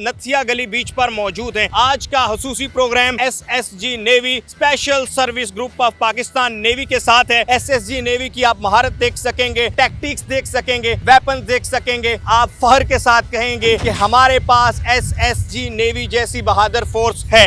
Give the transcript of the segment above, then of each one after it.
नथिया गली बीच पर मौजूद हैं। आज का हुसूसी programme SSG navy special service group of Pakistan navy के साथ है। SSG नेवी की आप महारत देख सकेंगे, टैक्टिक्स देख सकेंगे, वेपन देख सकेंगे। आप फख्र के साथ कहेंगे कि हमारे पास SSG नेवी जैसी बहादुर फोर्स है।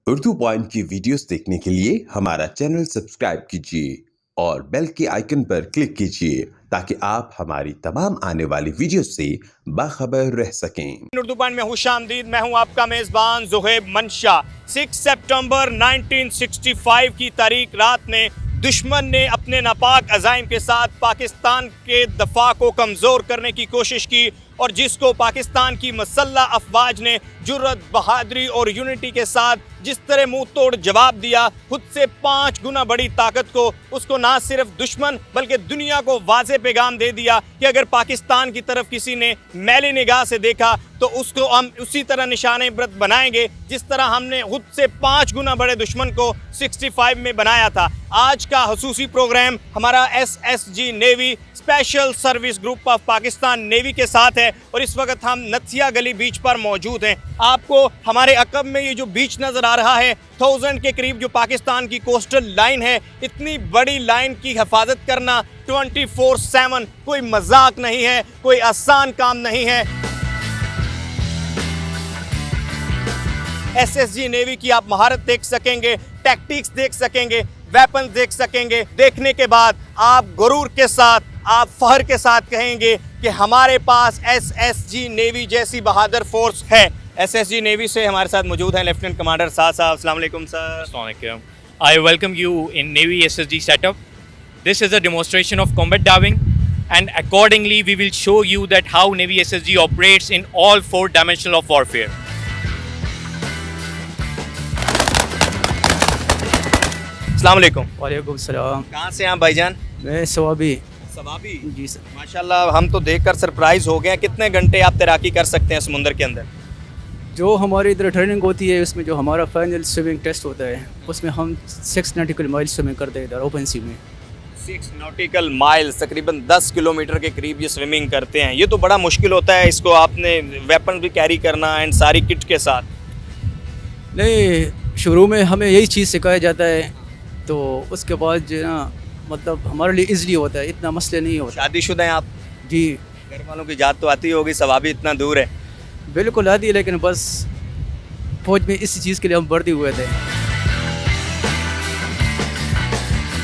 उर्दू पॉइंट की वीडियोस देखने के लिए हमारा चैनल सब्सक्राइब कीजिए और बेल के आइकन पर क्लिक कीजिए ताकि आप हमारी तमाम आने वाली वीडियो से बाखबर रह सकें। उर्दू पॉइंट में खुशामदीद, मैं हूं आपका मेजबान ज़ुहैब मंशा। 6 सितंबर 1965 की तारीख रात में दुश्मन ने अपने नापाक अज़ाइम के साथ पाकिस्तान के दफा को कमज़ोर करने की कोशिश की और जिसको पाकिस्तान की मसल्ह अफवाज ने जुर्रत, बहादुरी और यूनिटी के साथ जिस तरह मुंह तोड़ जवाब दिया, खुद से 5 गुना बड़ी ताकत को, उसको ना सिर्फ दुश्मन बल्कि दुनिया को वाज़े पैगाम दे दिया कि अगर पाकिस्तान की तरफ किसी ने मैली निगाह से देखा तो उसको हम उसी तरह निशाने इबरत बनाएंगे जिस तरह हमने खुद से 5 गुना बड़े दुश्मन को 65 में बनाया था। आज का हुसूसी प्रोग्राम हमारा SSG navy special service group of Pakistan navy के साथ है और इस वक्त हम नथिया गली बीच पर मौजूद हैं। आपको हमारे अकब में ये जो बीच नज़र आ रहा है, 1000 के करीब जो पाकिस्तान की कोस्टल लाइन है, इतनी बड़ी लाइन की हिफाजत करना 24/7 कोई मजाक नहीं है, कोई आसान काम नहीं है। SSG नेवी की आप महारत देख सकेंगे, टैक्टिक्स देख सकेंगे, वेपन देख सकेंगे। देखने के बाद आप गुरूर के साथ, आप फख्र के साथ कहेंगे कि हमारे पास SSG नेवी जैसी बहादुर फोर्स है। SSG नेवी से हमारे साथ मौजूद हैं लेफ्टिनेंट कमांडर साहब। अस्सलाम वालेकुम sir. Assalamu alaikum. I welcome you in Navy SSG setup. This is a demonstration of combat diving, and accordingly we will show you that how Navy SSG operates in all 4 dimensions of warfare. अस्सलाम वालेकुम। वालेकुम सलाम। कहाँ से हैं भाईजान? मैं सवाबी। सवाबी जी sir. माशाल्लाह, हम तो देखकर सरप्राइज हो गए। कितने घंटे आप तैराकी कर सकते हैं समुंदर के अंदर? जो हमारी इधर ट्रेनिंग होती है उसमें जो हमारा फाइनल स्विमिंग टेस्ट होता है उसमें हम 6 नॉटिकल माइल स्विमिंग करते हैं इधर ओपन सी में। 6 नॉटिकल माइल्स, तकरीबन 10 किलोमीटर के करीब ये स्विमिंग करते हैं। ये तो बड़ा मुश्किल होता है, इसको आपने वेपन भी कैरी करना एंड सारी किट के साथ। नहीं, शुरू में हमें यही चीज़ सिखाया जाता है तो उसके बाद जो है ना मतलब हमारे लिए इजली होता है, इतना मसले नहीं होता। शादीशुदा हैं आप? जी। घर वालों की याद तो आती होगी, सवाबी इतना दूर है। बिल्कुल आती है, लेकिन बस फौज में इसी चीज़ के लिए हम भर्ती हुए थे।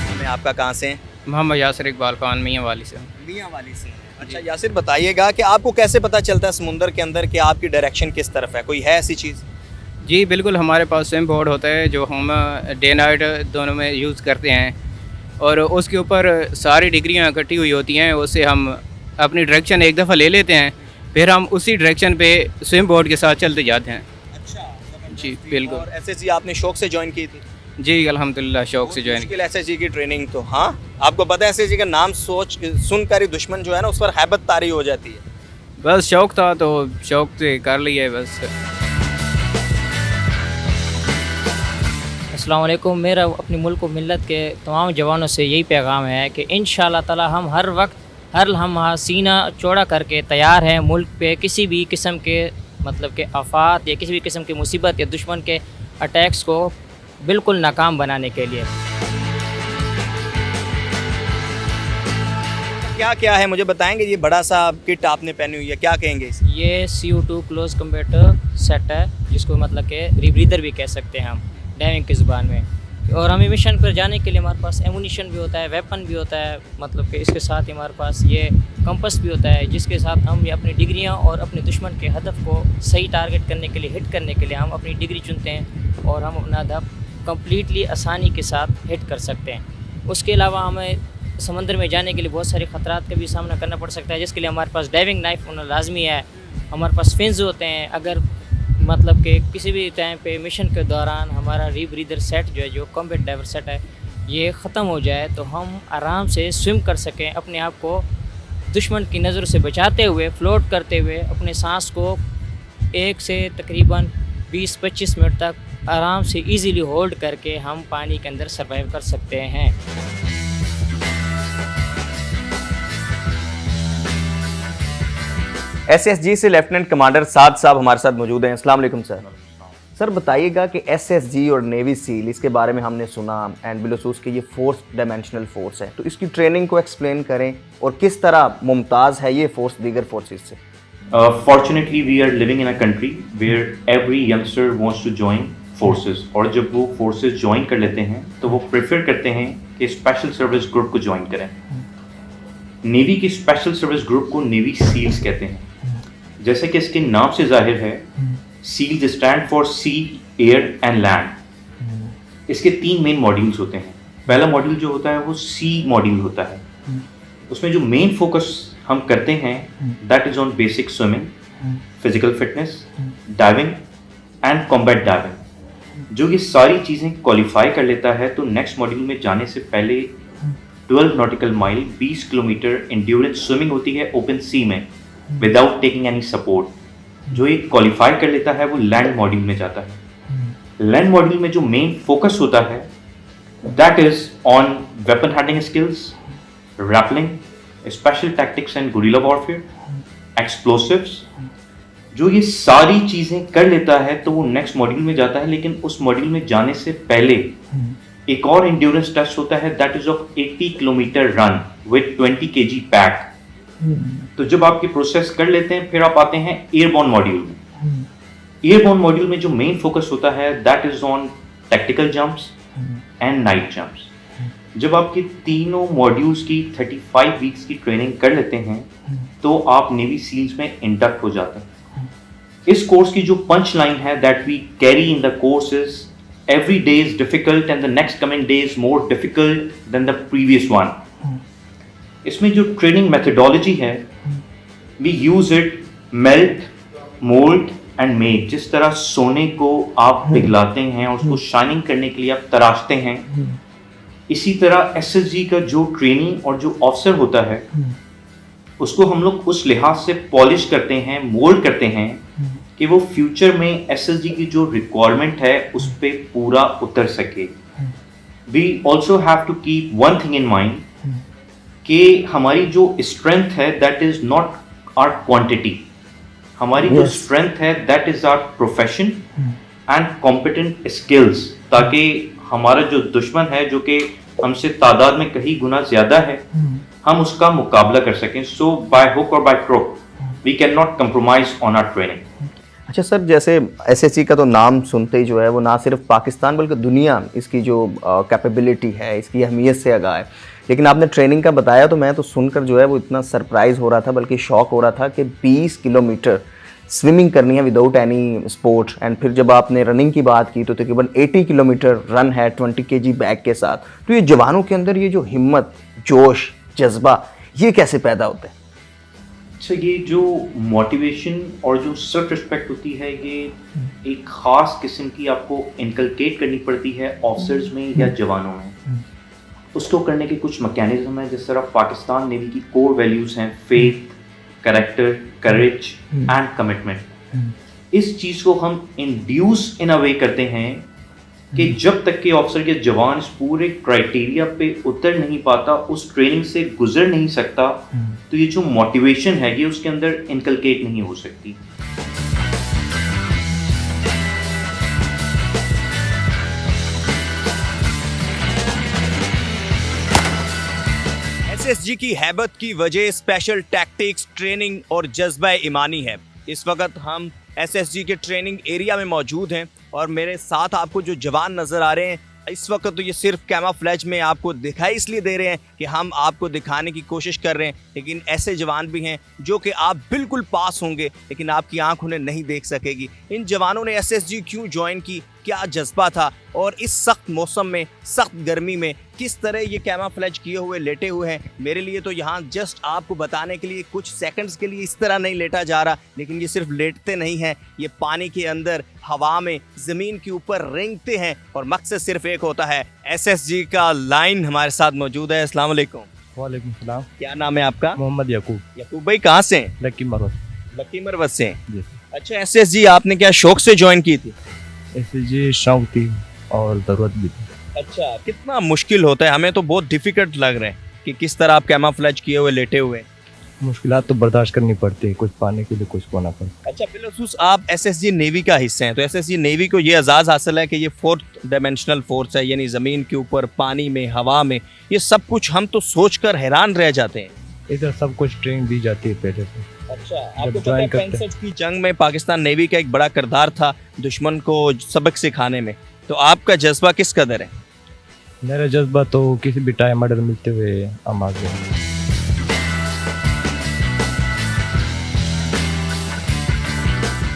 हमें आपका कहाँ से हैं? मोहम्मद यासिर इकबाल खान मियाँ वाली से। मियाँ वाली से। अच्छा यासिर, बताइएगा कि आपको कैसे पता चलता है समुंदर के अंदर कि आपकी डायरेक्शन किस तरफ है? कोई है ऐसी चीज़? जी बिल्कुल, हमारे पास स्विम बोर्ड होता है जो हम डे नाइट दोनों में यूज़ करते हैं और उसके ऊपर सारी डिग्रियाँ इकट्ठी हुई होती हैं। उससे हम अपनी डायरेक्शन एक दफ़ा ले लेते हैं, फिर हम उसी डायरेक्शन पे स्विम बोर्ड के साथ चलते जाते हैं। अच्छा जी बिल्कुल। और SSG आपने शौक से ज्वाइन की थी? जी अल्हम्दुलिल्लाह शौक से ज्वाइन। मुश्किल SSG की ट्रेनिंग तो हाँ, आपको पता है SSG का नाम सुनकर ही दुश्मन जो है ना उस पर हैबत तारी हो जाती है। बस शौक था तो शौक से कर लिया है बस। अस्सलाम वालेकुम। मेरा अपनी मुल्क व मिल्लत के तमाम जवानों से यही पैगाम है कि इंशाअल्लाह ताला हम हर वक्त हर लम्हा सीना चौड़ा करके तैयार हैं मुल्क पे किसी भी किस्म के मतलब के आफात या किसी भी किस्म की मुसीबत या दुश्मन के अटैक्स को बिल्कुल नाकाम बनाने के लिए। क्या क्या है मुझे बताएंगे? ये बड़ा सा किट आपने पहनी हुई है, क्या कहेंगे इसे? ये CO2 क्लोज कम्बैट सेट है जिसको मतलब के रीब्रीदर भी कह सकते हैं हम डाइविंग की ज़ुबान में। और हमें मिशन पर जाने के लिए हमारे पास एमुनिशन भी होता है, वेपन भी होता है, मतलब कि इसके साथ ही हमारे पास ये कंपस भी होता है जिसके साथ हम ये अपनी डिग्रियां और अपने दुश्मन के हदफ को सही टारगेट करने के लिए, हिट करने के लिए हम अपनी डिग्री चुनते हैं और हम अपना हदफ कम्प्लीटली आसानी के साथ हिट कर सकते हैं। उसके अलावा हमें समंदर में जाने के लिए बहुत सारे ख़तरात का भी सामना करना पड़ सकता है जिसके लिए हमारे पास डाइविंग नाइफ होना लाजमी है। हमारे पास फिन्स होते हैं, अगर मतलब कि किसी भी टाइम पे मिशन के दौरान हमारा रीब्रीदर सेट जो है, जो कॉम्बैट डाइवर सेट है, ये ख़त्म हो जाए तो हम आराम से स्विम कर सकें, अपने आप को दुश्मन की नज़र से बचाते हुए, फ्लोट करते हुए अपने सांस को 1 से तकरीबन 20-25 मिनट तक आराम से इजीली होल्ड करके हम पानी के अंदर सर्वाइव कर सकते हैं। एसएसजी से लेफ्टिनेंट कमांडर साद साहब हमारे साथ मौजूद हैं। अस्सलाम वालेकुम सर। सर बताइएगा कि एसएसजी और नेवी सील इसके बारे में हमने सुना एंड बिलखसूस कि ये फोर्स डायमेंशनल फोर्स है, तो इसकी ट्रेनिंग को एक्सप्लेन करें और किस तरह मुमताज़ है ये फोर्स दीगर फोर्सेस से। Fortunately, we are living in a country where every youngster wants to join forces, और जब वो forces join कर लेते हैं तो वो prefer करते हैं कि special service group को join करें। नेवी की special service group को नेवी सील्स कहते हैं। जैसे कि इसके नाम से जाहिर है, seals stand for sea, air and land. इसके 3 मेन मॉड्यूल्स होते हैं। पहला मॉड्यूल जो होता है वो सी मॉड्यूल होता है। उसमें जो मेन फोकस हम करते हैं that is on basic swimming, physical fitness, diving and combat diving. जो ये सारी चीज़ें क्वालिफाई कर लेता है तो नेक्स्ट मॉड्यूल में जाने से पहले 12 nautical mile 20 kilometre endurance swimming होती है ओपन सी में विदाउट टेकिंग एनी सपोर्ट। जो ये क्वालिफाई कर लेता है वो लैंड मॉड्यूल में जाता है। लैंड मॉड्यूल में जो मेन फोकस होता है that is on weapon handling skills, rappelling, special tactics and guerrilla warfare, explosives. जो ये सारी चीजें कर लेता है तो वो नेक्स्ट मॉड्यूल में जाता है। लेकिन उस मॉड्यूल में जाने से पहले एक और एंड्योरेंस टेस्ट होता है that is of 80 kilometre run with 20 kg pack. तो जब आप ये प्रोसेस कर लेते हैं फिर आप आते हैं एयरबोर्न मॉड्यूल में। एयरबोर्न मॉड्यूल में जो मेन फोकस होता है that is on tactical jumps and night jumps. जब आपके तीनों मॉड्यूल्स की 35 वीक्स की ट्रेनिंग कर लेते हैं तो आप नेवी सील्स में इंडक्ट हो जाते हैं। इस कोर्स की जो पंच लाइन है that we carry in the course is every day is difficult and the next coming day is more difficult than the previous one. इसमें जो ट्रेनिंग मेथडोलॉजी है we use it melt, mould and make. जिस तरह सोने को आप पिघलाते हैं और उसको शाइनिंग करने के लिए आप तराशते हैं, इसी तरह एसएसजी का जो ट्रेनिंग और जो ऑफिसर होता है उसको हम लोग उस लिहाज से पॉलिश करते हैं, मोल्ड करते हैं कि वो फ्यूचर में एसएसजी की जो रिक्वायरमेंट है उस पर पूरा उतर सके। We also have to keep one thing in mind कि हमारी जो स्ट्रेंथ है that is not our quantity. हमारी जो स्ट्रेंथ है that is our profession and competent skills, ताकि हमारा जो दुश्मन है जो कि हमसे तादाद में कहीं गुना ज्यादा है हम उसका मुकाबला कर सकें। सो बाय हुक और by crook we can not compromise on our training. अच्छा सर, जैसे एसएसजी का तो नाम सुनते ही जो है वो ना सिर्फ पाकिस्तान बल्कि दुनिया इसकी जो कैपेबिलिटी है, इसकी अहमियत से आगाह है। लेकिन आपने ट्रेनिंग का बताया तो मैं तो सुनकर जो है वो इतना सरप्राइज हो रहा था, बल्कि शॉक हो रहा था कि 20 किलोमीटर स्विमिंग करनी है विदाउट एनी स्पोर्ट। एंड फिर जब आपने रनिंग की बात की तो तकरीबन 80 किलोमीटर रन है 20 kg बैग के साथ। तो ये जवानों के अंदर ये जो हिम्मत, जोश, जज्बा, ये कैसे पैदा होता है? अच्छा, ये जो मोटिवेशन और जो सेल्फ रिस्पेक्ट होती है ये एक ख़ास किस्म की आपको इनकलकेट करनी पड़ती है ऑफिसर्स में या जवानों में। उसको करने के कुछ मैकेनिज्म हैं। जिस तरह पाकिस्तान नेवी की कोर वैल्यूज़ हैं faith, character, courage and commitment. इस चीज़ को हम इंड्यूस इन अ वे करते हैं कि जब तक के ऑफिसर के जवान इस पूरे क्राइटेरिया पे उतर नहीं पाता, उस ट्रेनिंग से गुजर नहीं सकता, तो ये जो मोटिवेशन है ये उसके अंदर इनकलकेट नहीं हो सकती। एसएसजी की हैबत की वजह स्पेशल टैक्टिक्स, ट्रेनिंग और जज्बा ईमानी है। इस वक्त हम एसएसजी के ट्रेनिंग एरिया में मौजूद हैं और मेरे साथ आपको जो जवान नज़र आ रहे हैं इस वक्त तो ये सिर्फ कैमोफ्लेज में आपको दिखाई इसलिए दे रहे हैं कि हम आपको दिखाने की कोशिश कर रहे हैं, लेकिन ऐसे जवान भी हैं जो कि आप बिल्कुल पास होंगे लेकिन आपकी आंख उन्हें नहीं देख सकेगी। इन जवानों ने एसएसजी क्यों ज्वाइन की, क्या जज्बा था और इस सख्त मौसम में, सख्त गर्मी में किस तरह ये कैमोफ्लेज किए हुए लेटे हुए हैं। मेरे लिए तो यहाँ जस्ट आपको बताने के लिए कुछ सेकंड्स के लिए इस तरह नहीं लेटा जा रहा, लेकिन ये सिर्फ लेटते नहीं हैं, ये पानी के अंदर, हवा में, ज़मीन के ऊपर रेंगते हैं और मकसद सिर्फ एक होता है। एसएसजी का लाइन हमारे साथ मौजूद है। अस्सलाम वालेकुम। वालेकुम सलाम। क्या नाम है आपका? मोहम्मद याकूब। याकूब भाई कहाँ से हैं? लकी मरवत। लकी मरवत से हैं। अच्छा, एसएसजी आपने क्या शौक से ज्वाइन की थी? एसएसजी शौक थी और ज़रूरत भी थी। अच्छा, कितना मुश्किल होता है? हमें तो बहुत डिफिकल्ट लग रहा है कि किस तरह आप कैमोफ्लेज किए हुए लेटे हुए। मुश्किलात तो बर्दाश्त करनी पड़ती है, कुछ पाने के लिए कुछ खोना पड़ता है। अच्छा बिलखसूस आप एसएसजी नेवी का हिस्से हैं, तो एसएसजी नेवी को ये एजाज़ हासिल है कि ये 4th डायमेंशनल फोर्स है, यानी ज़मीन के ऊपर, पानी में, हवा में, ये सब कुछ हम तो सोचकर हैरान रह जाते हैं। इधर सब कुछ ट्रेनिंग दी जाती है पहले से। अच्छा, जब आपको पता है ज्वाइन करते हैं। 65 की जंग में पाकिस्तान नेवी का एक बड़ा किरदार था दुश्मन को सबक सिखाने में, तो आपका जज्बा किस कदर है? मेरा जज्बा तो किसी भी टाइम मर्डर मिलते हुए हम आगे हैं।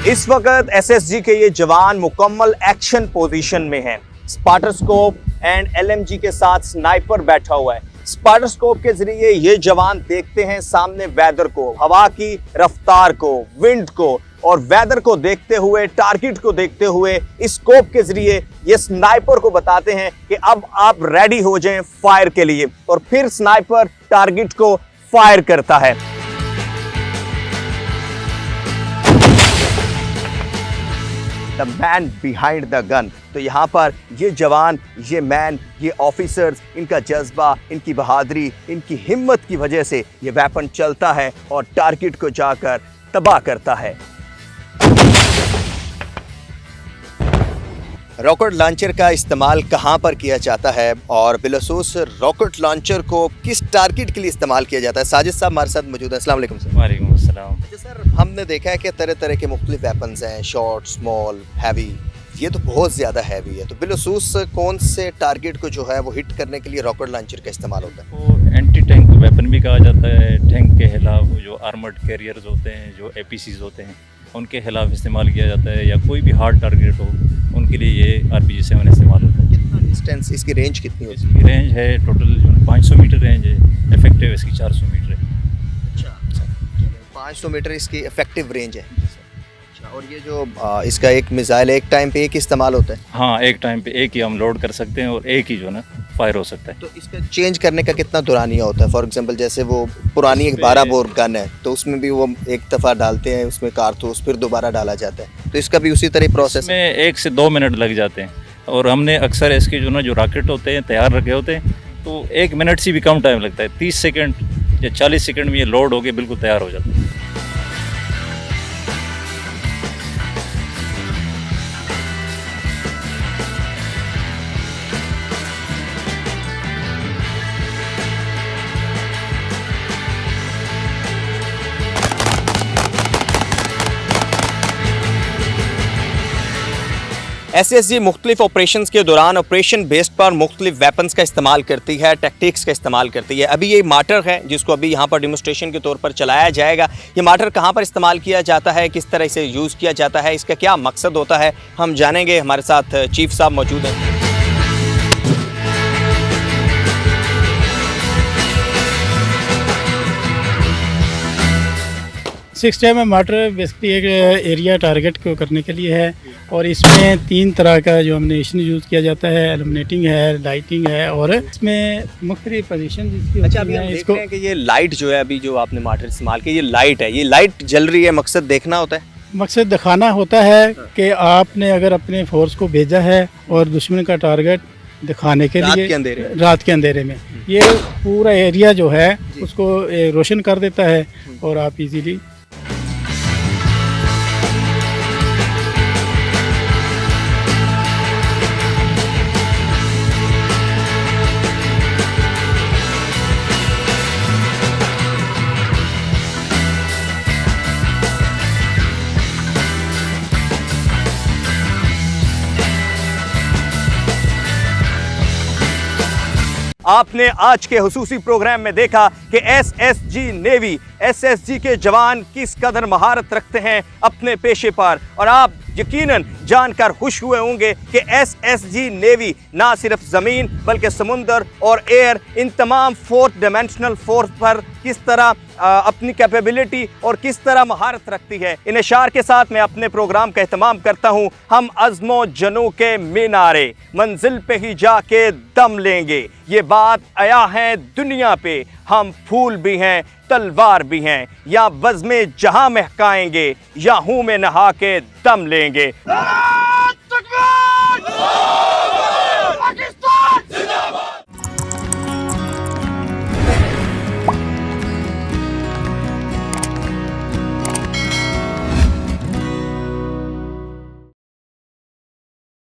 इस वक्त एसएसजी के ये जवान मुकम्मल एक्शन पोजीशन में हैं। स्पार्टरस्कोप एंड एलएमजी के साथ स्नाइपर बैठा हुआ है। स्पार्टरस्कोप के जरिए ये जवान देखते हैं सामने वेदर को, हवा की रफ्तार को, विंड को, और वेदर को देखते हुए, टारगेट को देखते हुए इस स्कोप के जरिए ये स्नाइपर को बताते हैं कि अब आप रेडी हो जाएं फायर के लिए, और फिर स्नाइपर टारगेट को फायर करता है। The man behind the gun. तो यहाँ पर ये जवान, ये मैन, ये ऑफिसर्स, इनका जज्बा, इनकी बहादुरी, इनकी हिम्मत की वजह से ये वेपन चलता है और टारगेट को जाकर तबाह करता है। रॉकेट लॉन्चर का इस्तेमाल कहाँ पर किया जाता है और बिलखसूस रॉकेट लॉन्चर को किस टारगेट के लिए इस्तेमाल किया जाता है? साजिद साहब हमारे साथ मौजूद है। अस्सलाम वालेकुम सर। वालेकुम अस्सलाम। अच्छा सर, हमने देखा है कि तरह तरह के मुख्तलिफ वेपन्स हैं, शॉर्ट, स्मॉल, हैवी। ये तो बहुत ज़्यादा हैवी है, तो बिलखसूस कौन से टारगेट को जो है वो हिट करने के लिए रॉकेट लॉन्चर का इस्तेमाल होता है? वो एंटी टैंक वेपन भी कहा जाता है। टैंक के खिलाफ जो आर्मर्ड कैरियर्स होते हैं, जो APCs होते हैं, उनके खिलाफ इस्तेमाल किया जाता है, या कोई भी हार्ड टारगेट हो उनके लिए ये RPG-7 इस्तेमाल होता है। कितना डिस्टेंस, इसकी रेंज कितनी होती है? इसकी रेंज है टोटल जो 500 मीटर रेंज है, इफेक्टिव इसकी 400 मीटर है। अच्छा, 500 मीटर इसकी इफेक्टिव रेंज है। अच्छा, और ये जो इसका एक मिसाइल एक टाइम पे एक इस्तेमाल होता है? हाँ, एक टाइम पे एक ही हम लोड कर सकते हैं और एक ही जो ना फायर हो सकता है। तो इसका चेंज करने का कितना दौरानिया होता है? फॉर एग्जांपल जैसे वो पुरानी एक 12 बोर गन है, तो उसमें भी वो एक दफ़ा डालते हैं उसमें कारतूस, फिर दोबारा डाला जाता है, तो इसका भी उसी तरह प्रोसेस में 1 से 2 मिनट लग जाते हैं। और हमने अक्सर इसके जो ना जो रॉकेट होते हैं तैयार रखे होते हैं, तो 1 मिनट से भी कम टाइम लगता है। 30 सेकेंड या 40 सेकेंड में ये लोड होके बिल्कुल तैयार हो जाता है। एसएसजी मुख्तलिफ ऑपरेशंस के दौरान ऑपरेशन बेस्ड पर मुख्तलिफ वेपन्स का इस्तेमाल करती है, टैक्टिक्स का इस्तेमाल करती है। अभी ये मार्टर है जिसको अभी यहाँ पर डिमोन्स्ट्रेशन के तौर पर चलाया जाएगा। ये मार्टर कहाँ पर इस्तेमाल किया जाता है, किस तरह से यूज़ किया जाता है, इसका क्या मकसद होता है, हम जानेंगे। हमारे साथ चीफ साहब मौजूद हैं। सिक्स टाइम में मार्टर बेसिकली एक एरिया टारगेट को करने के लिए है, और इसमें 3 तरह का जो एमिनेशन यूज़ किया जाता है। एलिमिनेटिंग है, लाइटिंग है, और इसमें मुख्तलिफ पोजीशन जिसकी अच्छा, अभी हम देख रहे हैं कि ये लाइट जो है, अभी जो आपने मार्टर इस्तेमाल किया, ये लाइट है, ये लाइट जल रही है, मकसद देखना होता है? मकसद दिखाना होता है कि आपने अगर अपने फोर्स को भेजा है और दुश्मन का टारगेट दिखाने के लिए रात के अंधेरे में ये पूरा एरिया जो है उसको रोशन कर देता है, और आप इजीली आपने आज के हुसूसी प्रोग्राम में देखा कि एसएसजी नेवी, एसएसजी के जवान किस कदर महारत रखते हैं अपने पेशे पर, और आप यकीनन जानकर खुश हुए होंगे कि एसएसजी नेवी ना सिर्फ ज़मीन बल्कि समुंदर और एयर, इन तमाम 4th डायमेंशनल फोर्स पर किस तरह अपनी कैपेबिलिटी और किस तरह महारत रखती है। इन इशार के साथ मैं अपने प्रोग्राम का एहतमाम करता हूँ। हम अज़्मो जनू के मीनारे मंजिल पे ही जाके दम लेंगे, ये बात आया है दुनिया पे। हम फूल भी हैं, तलवार भी हैं, या बज़्मे जहां महकाएंगे, या हूं में नहा के दम लेंगे।